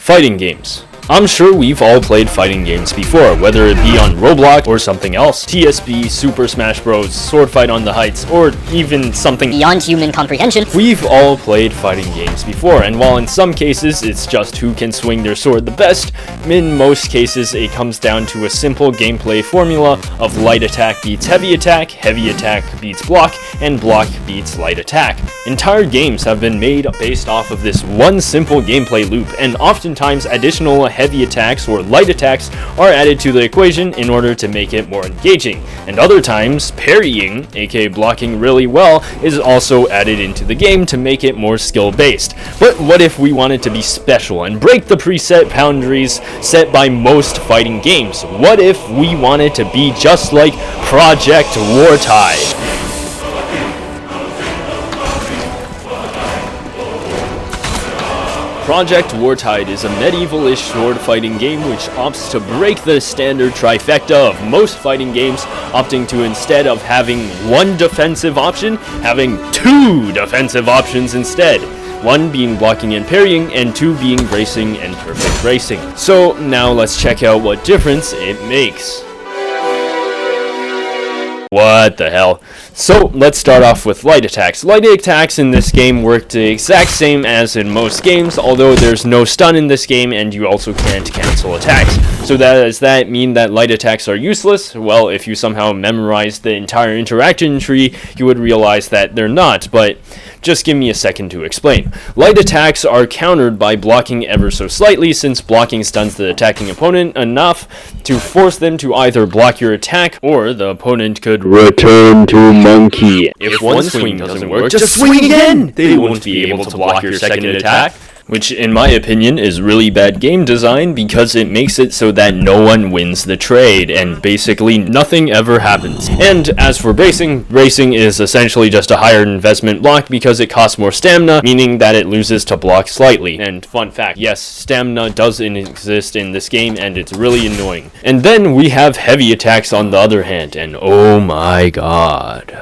Fighting games. I'm sure we've all played fighting games before, whether it be on ROBLOX or something else. TSB, Super Smash Bros, Sword Fight on the Heights, or even something beyond human comprehension. We've all played fighting games before, and while in some cases it's just who can swing their sword the best, in most cases it comes down to a simple gameplay formula of light attack beats heavy attack beats block, and block beats light attack. Entire games have been made based off of this one simple gameplay loop, and oftentimes additional heavy attacks or light attacks are added to the equation in order to make it more engaging. And other times, parrying, aka blocking really well, is also added into the game to make it more skill based. But what if we wanted to be special and break the preset boundaries set by most fighting games? What if we wanted to be just like Project Wartide? Project Wartide is a medieval-ish sword fighting game which opts to break the standard trifecta of most fighting games, opting to, instead of having one defensive option, having two defensive options instead. One being blocking and parrying, and two being bracing and perfect bracing. So now let's check out what difference it makes. What the hell? So let's start off with light attacks. Light attacks in this game work the exact same as in most games, although there's no stun in this game and you also can't cancel attacks. So does that mean that light attacks are useless? Well, if you somehow memorize the entire interaction tree, you would realize that they're not, but just give me a second to explain. Light attacks are countered by blocking ever so slightly, since blocking stuns the attacking opponent enough to force them to either block your attack, or the opponent could return to monkey. If one swing doesn't work, just swing again! They won't be able to block your second attack. Which, in my opinion, is really bad game design because it makes it so that no one wins the trade, and basically nothing ever happens. And as for bracing is essentially just a higher investment block because it costs more stamina, meaning that it loses to block slightly. And fun fact, yes, stamina does exist in this game, and it's really annoying. And then we have heavy attacks on the other hand, and oh my god.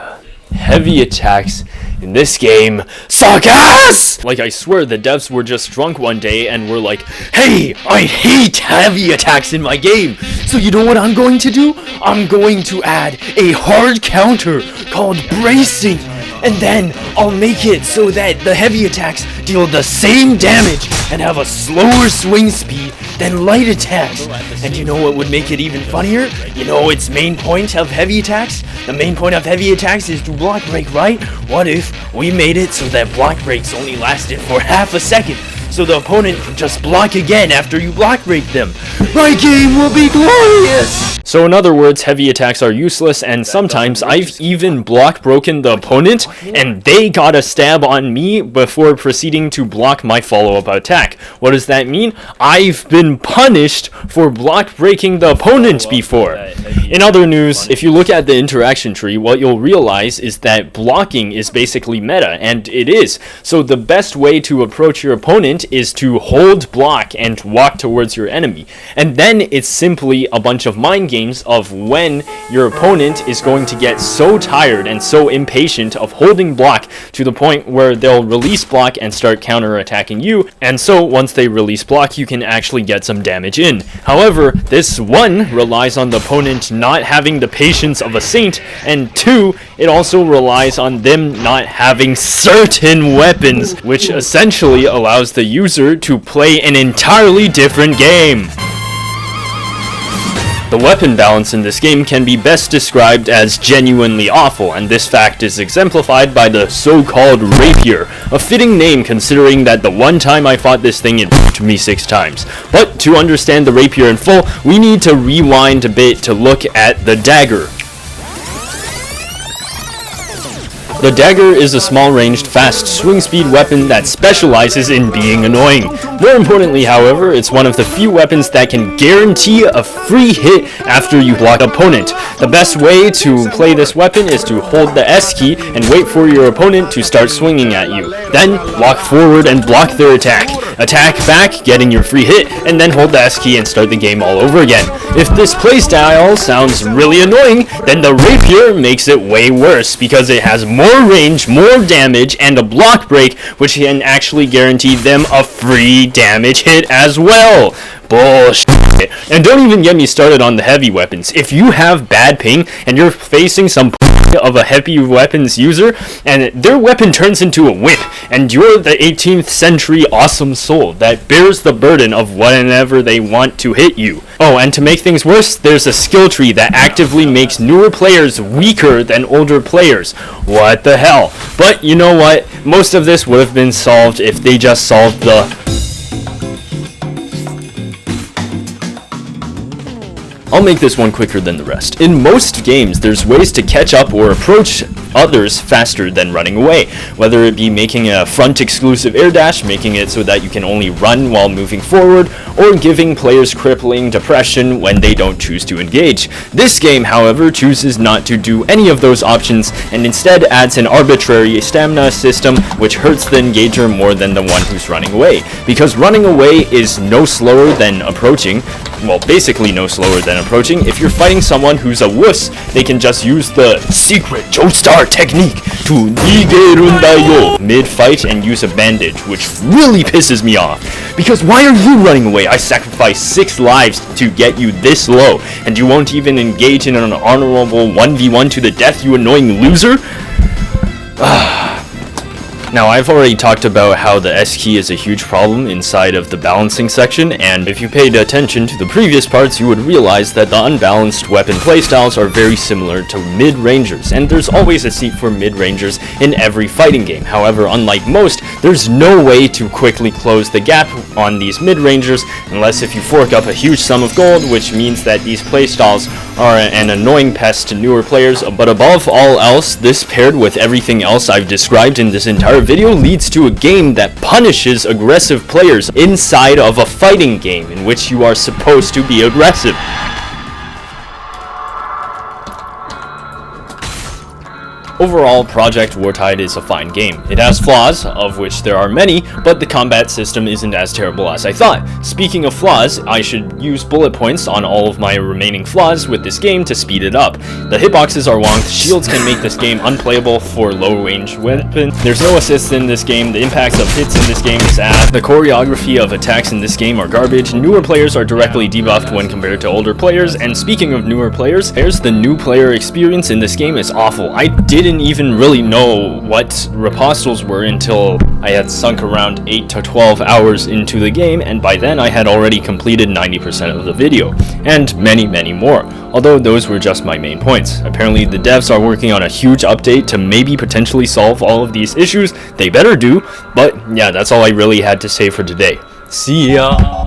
Heavy attacks in this game suck ass! Like, I swear the devs were just drunk one day and were like, hey, I hate heavy attacks in my game, so you know what I'm going to do? I'm going to add a hard counter called bracing, and then I'll make it so that the heavy attacks deal the same damage and have a slower swing speed than light attacks. And you know what would make it even funnier? You know its main point of heavy attacks? The main point of heavy attacks is to block break, right? What if we made it so that block breaks only lasted for half a second, so the opponent can just block again after you block break them? My game will be glorious! So in other words, heavy attacks are useless, and sometimes I've even block broken the opponent and they got a stab on me before proceeding to block my follow-up attack. What does that mean? I've been punished for block breaking the opponent before. In other news, if you look at the interaction tree, what you'll realize is that blocking is basically meta, and it is. So the best way to approach your opponent is to hold block and walk towards your enemy. And then it's simply a bunch of mind games of when your opponent is going to get so tired and so impatient of holding block to the point where they'll release block and start counter-attacking you, and so once they release block you can actually get some damage in. However, this one relies on the opponent not having the patience of a saint, and two, it also relies on them not having certain weapons, which essentially allows the user to play an entirely different game. The weapon balance in this game can be best described as genuinely awful, and this fact is exemplified by the so-called rapier, a fitting name considering that the one time I fought this thing it f***ed me 6 times. But to understand the rapier in full, we need to rewind a bit to look at the dagger. The dagger is a small-ranged, fast swing speed weapon that specializes in being annoying. More importantly, however, it's one of the few weapons that can guarantee a free hit after you block an opponent. The best way to play this weapon is to hold the S key and wait for your opponent to start swinging at you. Then, walk forward and block their attack. attack back, getting your free hit, and then hold the S key and start the game all over again. If this playstyle sounds really annoying, then the rapier makes it way worse because it has more range, more damage, and a block break, which can actually guarantee them a free damage hit as well. Bullshit. And don't even get me started on the heavy weapons. If you have bad ping and you're facing some of a heavy weapons user and their weapon turns into a whip and you're the 18th century awesome soul that bears the burden of whenever they want to hit you. Oh, and to make things worse, there's a skill tree that actively makes newer players weaker than older players. What the hell? But you know what? Most of this would have been solved if they just solved the... I'll make this one quicker than the rest. In most games, there's ways to catch up or approach others faster than running away, whether it be making a front exclusive air dash, making it so that you can only run while moving forward, or giving players crippling depression when they don't choose to engage. This game, however, chooses not to do any of those options and instead adds an arbitrary stamina system which hurts the engager more than the one who's running away, because running away is no slower than approaching. Well, basically no slower than approaching. If you're fighting someone who's a wuss, they can just use the secret Joestar technique to nigerundayo mid-fight and use a bandage, which really pisses me off. Because why are you running away? I sacrificed 6 lives to get you this low, and you won't even engage in an honorable 1v1 to the death, you annoying loser? Now, I've already talked about how the S key is a huge problem inside of the balancing section, and if you paid attention to the previous parts, you would realize that the unbalanced weapon playstyles are very similar to mid-rangers, and there's always a seat for mid-rangers in every fighting game. However, unlike most, there's no way to quickly close the gap on these mid-rangers unless if you fork up a huge sum of gold, which means that these playstyles are an annoying pest to newer players. But above all else, this paired with everything else I've described in this entire video leads to a game that punishes aggressive players inside of a fighting game in which you are supposed to be aggressive. Overall, Project Wartide is a fine game. It has flaws, of which there are many, but the combat system isn't as terrible as I thought. Speaking of flaws, I should use bullet points on all of my remaining flaws with this game to speed it up. The hitboxes are wonky, shields can make this game unplayable for low-range weapons. There's no assists in this game, the impacts of hits in this game is ass. The choreography of attacks in this game are garbage. Newer players are directly debuffed when compared to older players, and speaking of newer players, the new player experience in this game is awful. I didn't even really know what repostals were until I had sunk around 8 to 12 hours into the game, and by then I had already completed 90% of the video, and many more, although those were just my main points. Apparently the devs are working on a huge update to maybe potentially solve all of these issues. They better do, but yeah, that's all I really had to say for today. See ya!